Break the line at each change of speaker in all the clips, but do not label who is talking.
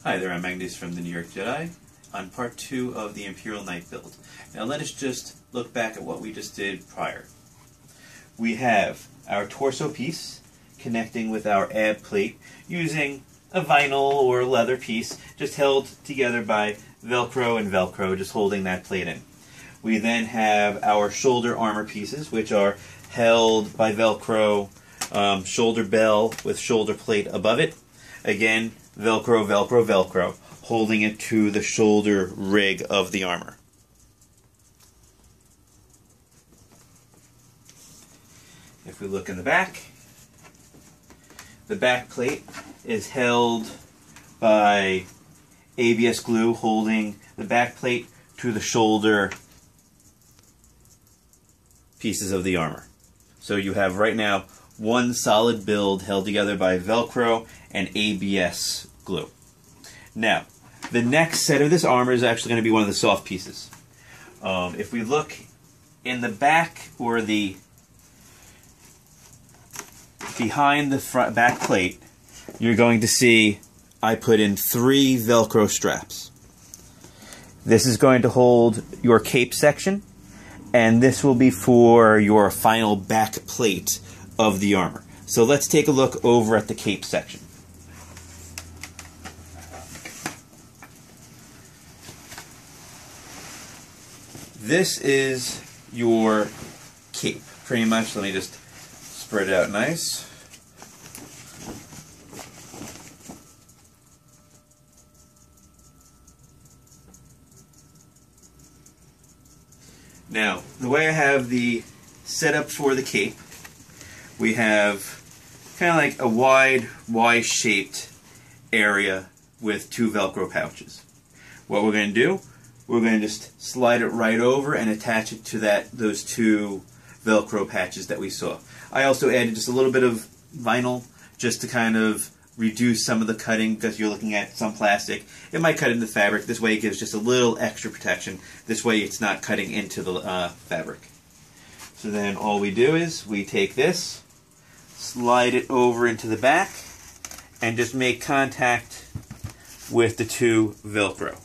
Hi there, I'm Magnus from the New York Jedi on part 2 of the Imperial Knight build. Now let us just look back at what we just did prior. We have our torso piece connecting with our ab plate using a vinyl or leather piece just held together by Velcro and Velcro, just holding that plate in. We then have our shoulder armor pieces, which are held by Velcro, shoulder bell with shoulder plate above it. Again, Velcro, Velcro, Velcro, holding it to the shoulder rig of the armor. If we look in the back plate is held by ABS glue, holding the back plate to the shoulder pieces of the armor. So you have right now one solid build held together by Velcro and ABS glue. Now, the next set of this armor is actually going to be one of the soft pieces. If we look in the back or the behind the front back plate, you're going to see I put in 3 Velcro straps. This is going to hold your cape section, and this will be for your final back plate of the armor. So let's take a look over at the cape section. This is your cape, pretty much. Let me just spread it out nice. Now, the way I have the setup for the cape, we have kind of like a wide Y-shaped area with 2 Velcro pouches. What we're going to do, we're going to just slide it right over and attach it to those 2 Velcro patches that we saw. I also added just a little bit of vinyl just to kind of reduce some of the cutting, because you're looking at some plastic. It might cut into the fabric. This way it gives just a little extra protection. This way it's not cutting into the fabric. So then all we do is we take this, slide it over into the back, and just make contact with the 2 Velcro.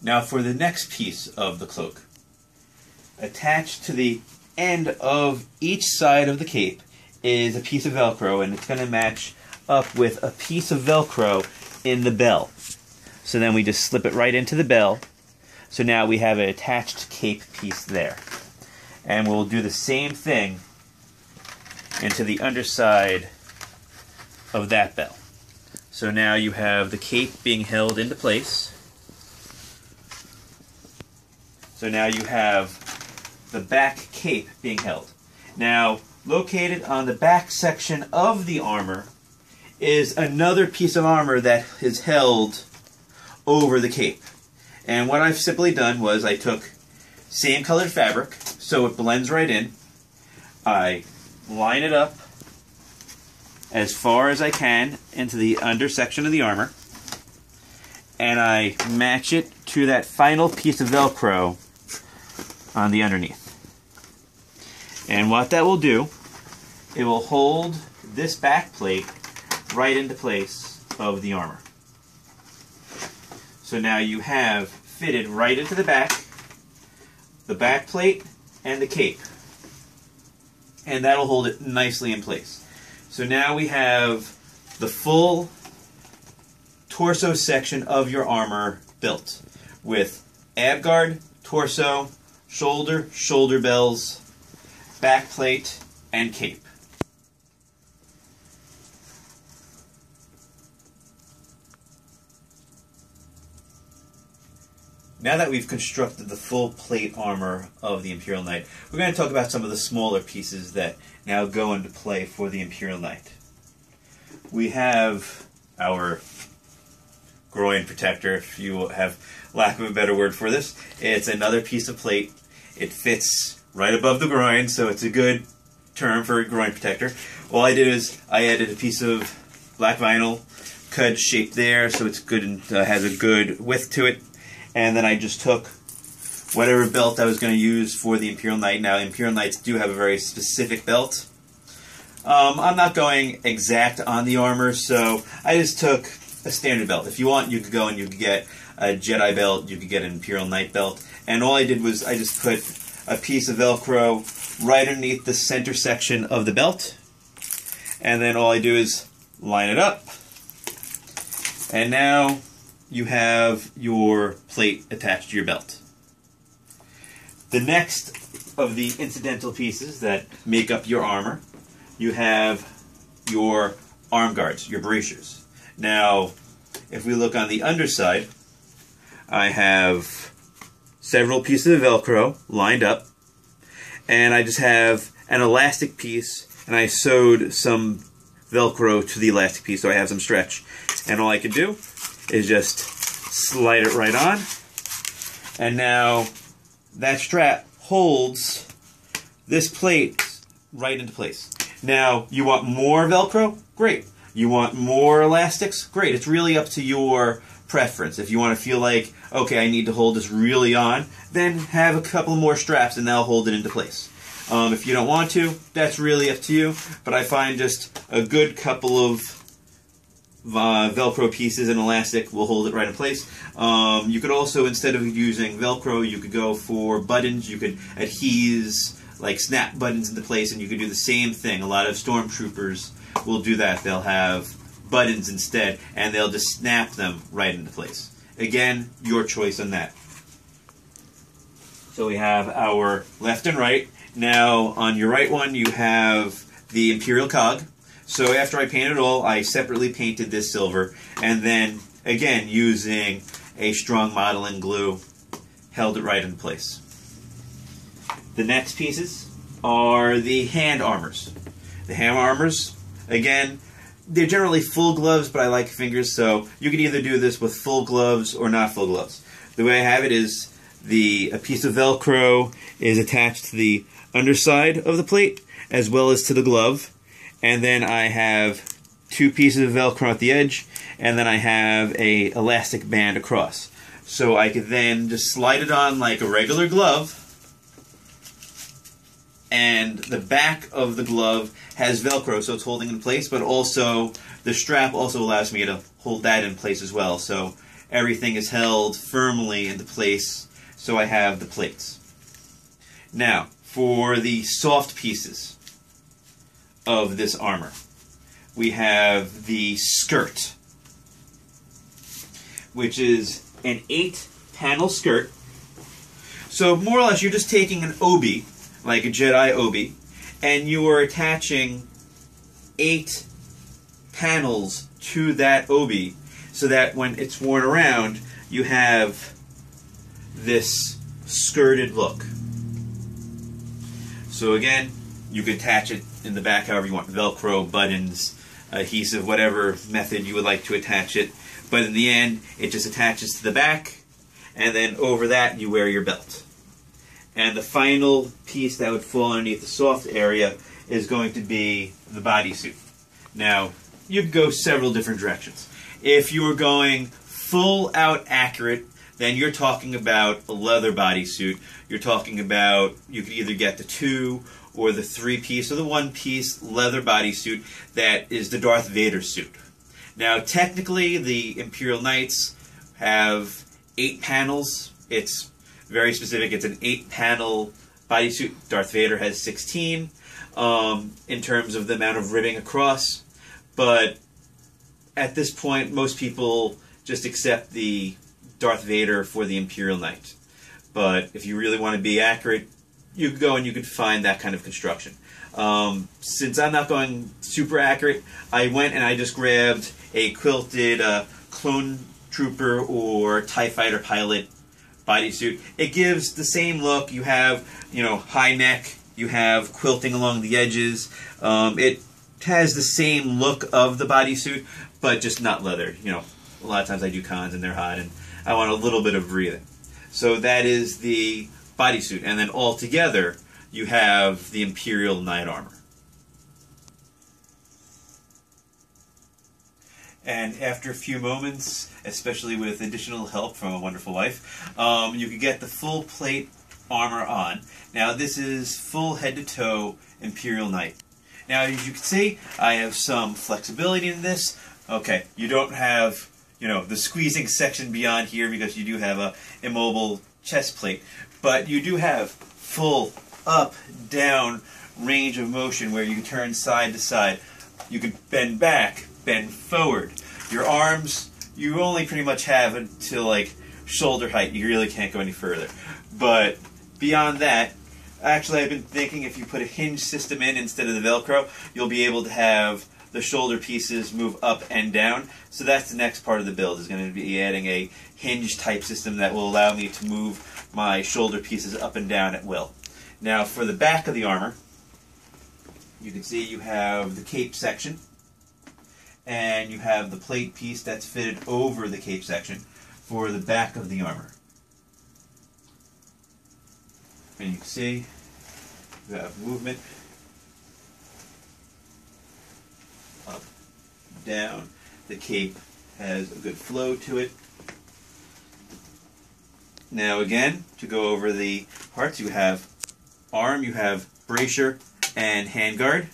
Now for the next piece of the cloak, attached to the end of each side of the cape is a piece of Velcro, and it's going to match up with a piece of Velcro in the bell. So then we just slip it right into the bell. So now we have an attached cape piece there. And we'll do the same thing into the underside of that bell. So now you have the cape being held into place. So now you have the back cape being held. Now, located on the back section of the armor is another piece of armor that is held over the cape. And what I've simply done was I took same colored fabric, so it blends right in. I line it up as far as I can into the under section of the armor, and I match it to that final piece of Velcro on the underneath. And what that will do, it will hold this back plate right into place of the armor. So now you have fitted right into the back plate and the cape. And that'll hold it nicely in place. So now we have the full torso section of your armor built with ab guard, torso, shoulder bells, back plate, and cape. Now that we've constructed the full plate armor of the Imperial Knight, we're going to talk about some of the smaller pieces that now go into play for the Imperial Knight. We have our groin protector, if you have lack of a better word for this. It's another piece of plate. It fits right above the groin, so it's a good term for a groin protector. All I did is I added a piece of black vinyl, cut shape there, so it's good and has a good width to it. And then I just took whatever belt I was going to use for the Imperial Knight. Now, Imperial Knights do have a very specific belt. I'm not going exact on the armor, so I just took a standard belt. If you want, you could go and you could get a Jedi belt, you could get an Imperial Knight belt, and all I did was I just put a piece of Velcro right underneath the center section of the belt, and then all I do is line it up, and now you have your plate attached to your belt. The next of the incidental pieces that make up your armor, you have your arm guards, your bracers. Now, if we look on the underside, I have several pieces of Velcro lined up, and I just have an elastic piece, and I sewed some Velcro to the elastic piece, so I have some stretch. And all I can do is just slide it right on, and now that strap holds this plate right into place. Now, you want more Velcro? Great. You want more elastics? Great. It's really up to your preference. If you want to feel like, okay, I need to hold this really on, then have a couple more straps and they'll hold it into place. If you don't want to, that's really up to you, but I find just a good couple of Velcro pieces and elastic will hold it right in place. You could also, instead of using Velcro, you could go for buttons. You could adhese, like snap buttons into place, and you could do the same thing. A lot of stormtroopers will do that. They'll have buttons instead, and they'll just snap them right into place. Again, your choice on that. So we have our left and right. Now, on your right one, you have the Imperial cog. So after I painted it all, I separately painted this silver, and then, again, using a strong modeling glue, held it right in place. The next pieces are the hand armors. The hand armors, again, they're generally full gloves, but I like fingers, so you can either do this with full gloves or not full gloves. The way I have it is a piece of Velcro is attached to the underside of the plate as well as to the glove, and then I have two pieces of Velcro at the edge, and then I have a elastic band across. So I could then just slide it on like a regular glove, and the back of the glove has Velcro, so it's holding in place, but also the strap also allows me to hold that in place as well. So everything is held firmly into place, so I have the plates. Now, for the soft pieces of this armor, we have the skirt, which is an 8-panel skirt. So more or less, you're just taking an obi, like a Jedi obi, and you are attaching 8 panels to that obi, so that when it's worn around, you have this skirted look. So again, you could attach it in the back however you want, Velcro, buttons, adhesive, whatever method you would like to attach it. But in the end, it just attaches to the back, and then over that you wear your belt. And the final piece that would fall underneath the soft area is going to be the bodysuit. Now, you could go several different directions. If you were going full out accurate, then you're talking about a leather bodysuit. You're talking about, you could either get the 2 or the 3-piece or the 1-piece leather bodysuit that is the Darth Vader suit. Now, technically, the Imperial Knights have 8 panels. It's very specific. It's an 8-panel bodysuit. Darth Vader has 16 in terms of the amount of ribbing across. But at this point, most people just accept the Darth Vader for the Imperial Knight. But if you really want to be accurate, you could go and you could find that kind of construction. Since I'm not going super accurate, I went and I just grabbed a quilted clone trooper or TIE fighter pilot bodysuit. It gives the same look. You have, high neck. You have quilting along the edges. It has the same look of the bodysuit, but just not leather. A lot of times I do cons and they're hot, and I want a little bit of breathing. So that is the bodysuit, and then all together you have the Imperial Knight armor. And after a few moments, especially with additional help from a wonderful wife, you can get the full plate armor on. Now this is full head-to-toe Imperial Knight. Now as you can see, I have some flexibility in this. Okay, you don't have, the squeezing section beyond here because you do have a immobile chest plate, but you do have full up, down range of motion where you can turn side to side. You can bend back, bend forward. Your arms, you only pretty much have until like shoulder height. You really can't go any further. But beyond that, actually I've been thinking if you put a hinge system in instead of the Velcro, you'll be able to have the shoulder pieces move up and down. So that's the next part of the build, is going to be adding a hinge type system that will allow me to move my shoulder pieces up and down at will. Now for the back of the armor, you can see you have the cape section, and you have the plate piece that's fitted over the cape section for the back of the armor. And you can see you have movement up, down. The cape has a good flow to it. Now again, to go over the parts, you have arm, you have bracer and handguard.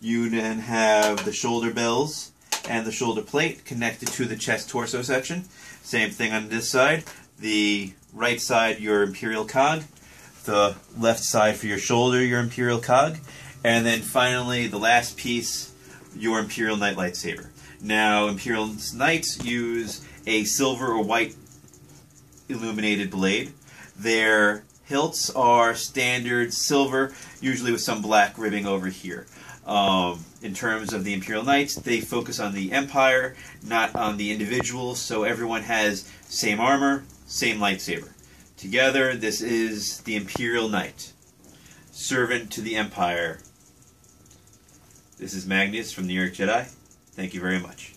You then have the shoulder bells and the shoulder plate connected to the chest torso section. Same thing on this side. The right side, your Imperial cog. The left side for your shoulder, your Imperial cog. And then finally, the last piece, your Imperial Knight lightsaber. Now, Imperial Knights use a silver or white illuminated blade. Their hilts are standard silver, usually with some black ribbing over here. In terms of the Imperial Knights, they focus on the Empire, not on the individuals, so everyone has same armor, same lightsaber. Together, this is the Imperial Knight, servant to the Empire. This is Magnus from New York Jedi. Thank you very much.